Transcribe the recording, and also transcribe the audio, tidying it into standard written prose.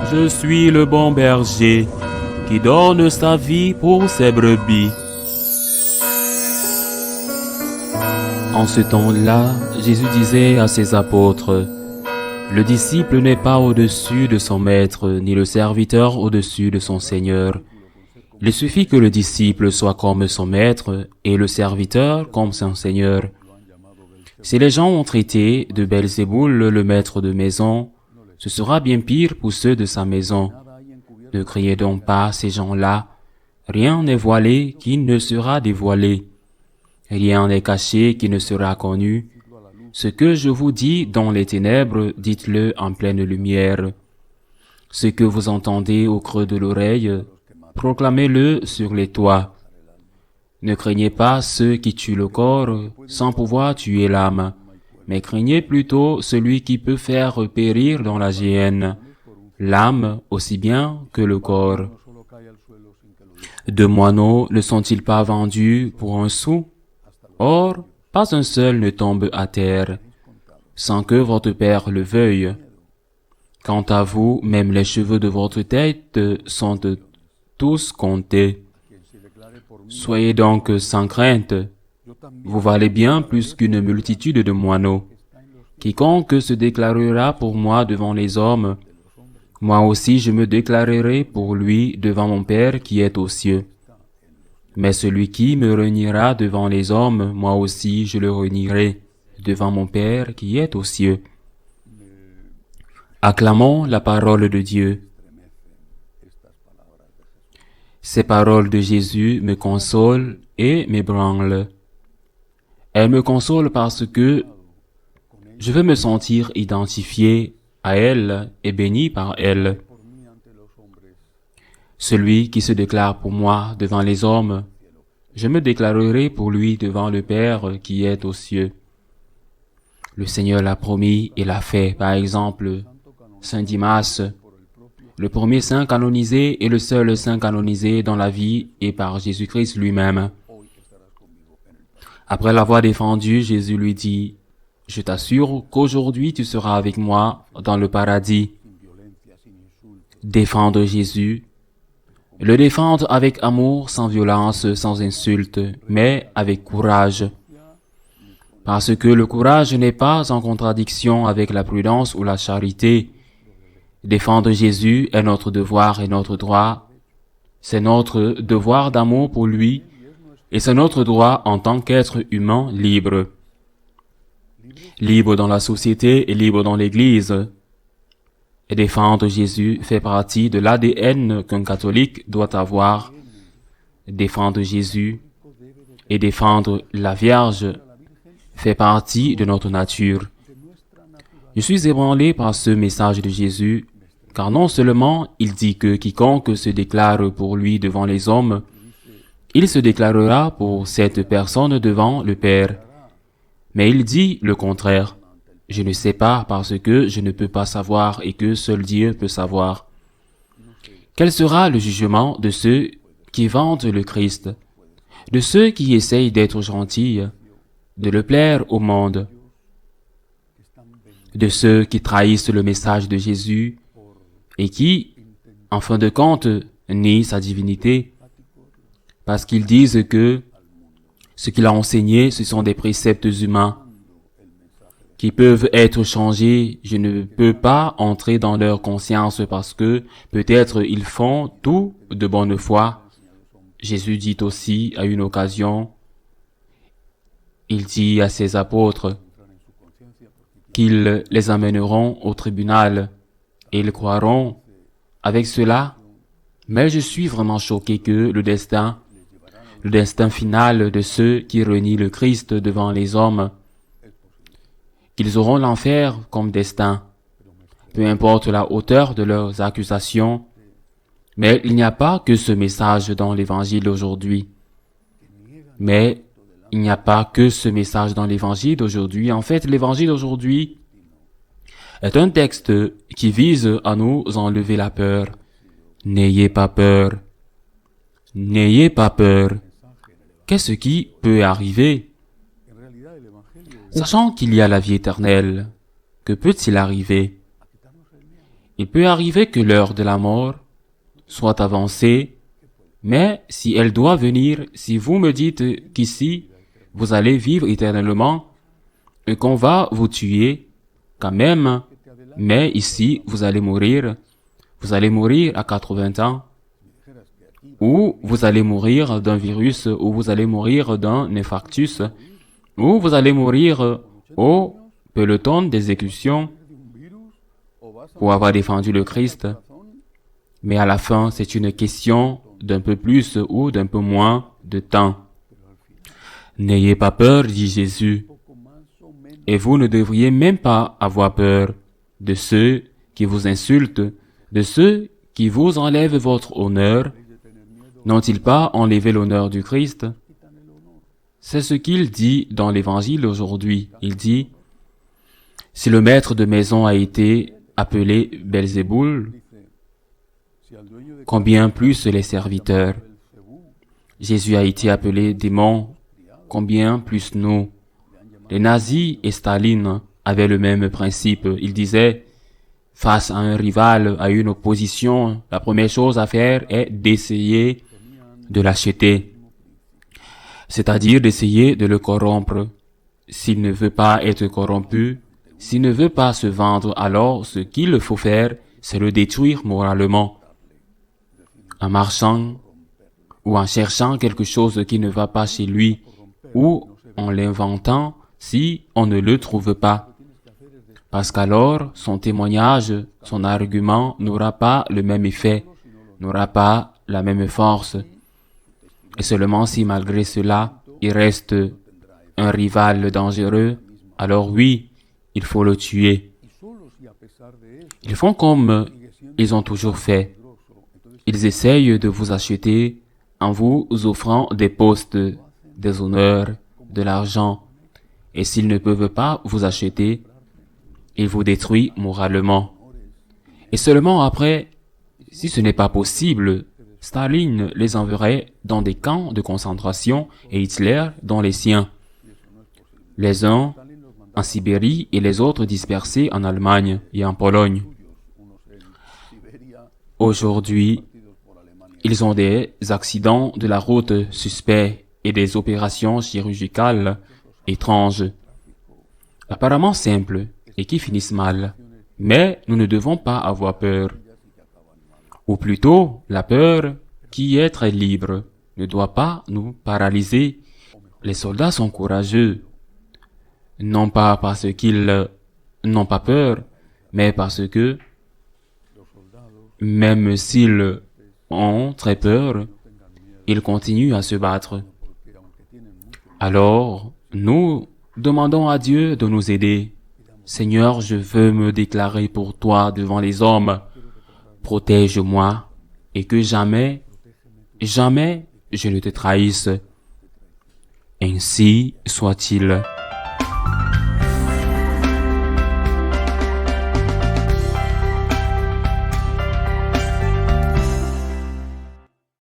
Je suis le bon berger qui donne sa vie pour ses brebis. En ce temps-là, Jésus disait à ses apôtres, « Le disciple n'est pas au-dessus de son maître, ni le serviteur au-dessus de son Seigneur. Il suffit que le disciple soit comme son maître et le serviteur comme son Seigneur. Si les gens ont traité de Belzéboul le maître de maison, ce sera bien pire pour ceux de sa maison. Ne criez donc pas ces gens-là. Rien n'est voilé qui ne sera dévoilé. Rien n'est caché qui ne sera connu. Ce que je vous dis dans les ténèbres, dites-le en pleine lumière. Ce que vous entendez au creux de l'oreille, proclamez-le sur les toits. Ne craignez pas ceux qui tuent le corps sans pouvoir tuer l'âme, mais craignez plutôt celui qui peut faire périr dans la géhenne l'âme aussi bien que le corps. Deux moineaux ne sont-ils pas vendus pour un sou? Or, pas un seul ne tombe à terre, sans que votre Père le veuille. Quant à vous, même les cheveux de votre tête sont tous comptés. Soyez donc sans crainte. Vous valez bien plus qu'une multitude de moineaux. Quiconque se déclarera pour moi devant les hommes, moi aussi je me déclarerai pour lui devant mon Père qui est aux cieux. Mais celui qui me reniera devant les hommes, moi aussi je le renierai devant mon Père qui est aux cieux. Acclamons la parole de Dieu. Ces paroles de Jésus me consolent et m'ébranlent. Elles me consolent parce que je veux me sentir identifié à elle et béni par elle. Celui qui se déclare pour moi devant les hommes, je me déclarerai pour lui devant le Père qui est aux cieux. Le Seigneur l'a promis et l'a fait. Par exemple, Saint Dimas, le premier saint canonisé et le seul saint canonisé dans la vie est par Jésus-Christ lui-même. Après l'avoir défendu, Jésus lui dit, « Je t'assure qu'aujourd'hui tu seras avec moi dans le paradis. » Défendre Jésus, le défendre avec amour, sans violence, sans insulte, mais avec courage. Parce que le courage n'est pas en contradiction avec la prudence ou la charité. Défendre Jésus est notre devoir et notre droit. C'est notre devoir d'amour pour lui et c'est notre droit en tant qu'être humain libre. Libre dans la société et libre dans l'Église. Et défendre Jésus fait partie de l'ADN qu'un catholique doit avoir. Défendre Jésus et défendre la Vierge fait partie de notre nature. Je suis ébranlé par ce message de Jésus, car non seulement il dit que quiconque se déclare pour lui devant les hommes, il se déclarera pour cette personne devant le Père. Mais il dit le contraire. Je ne sais pas parce que je ne peux pas savoir et que seul Dieu peut savoir. Quel sera le jugement de ceux qui vendent le Christ, de ceux qui essayent d'être gentils, de le plaire au monde, de ceux qui trahissent le message de Jésus et qui, en fin de compte, nient sa divinité, parce qu'ils disent que ce qu'il a enseigné, ce sont des préceptes humains qui peuvent être changés. Je ne peux pas entrer dans leur conscience parce que peut-être ils font tout de bonne foi. Jésus dit aussi à une occasion, il dit à ses apôtres qu'ils les amèneront au tribunal et ils croiront avec cela. Mais je suis vraiment choqué que le destin final de ceux qui renient le Christ devant les hommes, qu'ils auront l'enfer comme destin, peu importe la hauteur de leurs accusations. Mais il n'y a pas que ce message dans l'Évangile d'aujourd'hui. En fait, l'Évangile d'aujourd'hui est un texte qui vise à nous enlever la peur. N'ayez pas peur. N'ayez pas peur. Qu'est-ce qui peut arriver? Sachant qu'il y a la vie éternelle, que peut-il arriver? Il peut arriver que l'heure de la mort soit avancée, mais si elle doit venir, si vous me dites qu'ici, vous allez vivre éternellement, et qu'on va vous tuer, quand même, mais ici, vous allez mourir à 80 ans, ou vous allez mourir d'un virus, ou vous allez mourir d'un infarctus, ou vous allez mourir au peloton d'exécution pour avoir défendu le Christ. Mais à la fin, c'est une question d'un peu plus ou d'un peu moins de temps. N'ayez pas peur, dit Jésus, et vous ne devriez même pas avoir peur de ceux qui vous insultent, de ceux qui vous enlèvent votre honneur. N'ont-ils pas enlevé l'honneur du Christ? C'est ce qu'il dit dans l'Évangile aujourd'hui. Il dit, si le maître de maison a été appelé Belzéboul, combien plus les serviteurs? Jésus a été appelé démon, combien plus nous? Les nazis et Staline avaient le même principe. Ils disaient, face à un rival, à une opposition, la première chose à faire est d'essayer de l'acheter, c'est-à-dire d'essayer de le corrompre. S'il ne veut pas être corrompu, s'il ne veut pas se vendre, alors ce qu'il faut faire, c'est le détruire moralement. En marchant ou en cherchant quelque chose qui ne va pas chez lui, ou en l'inventant si on ne le trouve pas. Parce qu'alors, son témoignage, son argument n'aura pas le même effet, n'aura pas la même force. Et seulement si malgré cela, il reste un rival dangereux, alors oui, il faut le tuer. Ils font comme ils ont toujours fait. Ils essayent de vous acheter en vous offrant des postes, des honneurs, de l'argent. Et s'ils ne peuvent pas vous acheter, ils vous détruisent moralement. Et seulement après, si ce n'est pas possible, Staline les enverrait dans des camps de concentration et Hitler dans les siens. Les uns en Sibérie et les autres dispersés en Allemagne et en Pologne. Aujourd'hui, ils ont des accidents de la route suspects et des opérations chirurgicales étranges, apparemment simples et qui finissent mal. Mais nous ne devons pas avoir peur. Ou plutôt, la peur, qui est très libre, ne doit pas nous paralyser. Les soldats sont courageux, non pas parce qu'ils n'ont pas peur, mais parce que, même s'ils ont très peur, ils continuent à se battre. Alors, nous demandons à Dieu de nous aider. Seigneur, je veux me déclarer pour toi devant les hommes. Protège-moi et que jamais, jamais je ne te trahisse. Ainsi soit-il.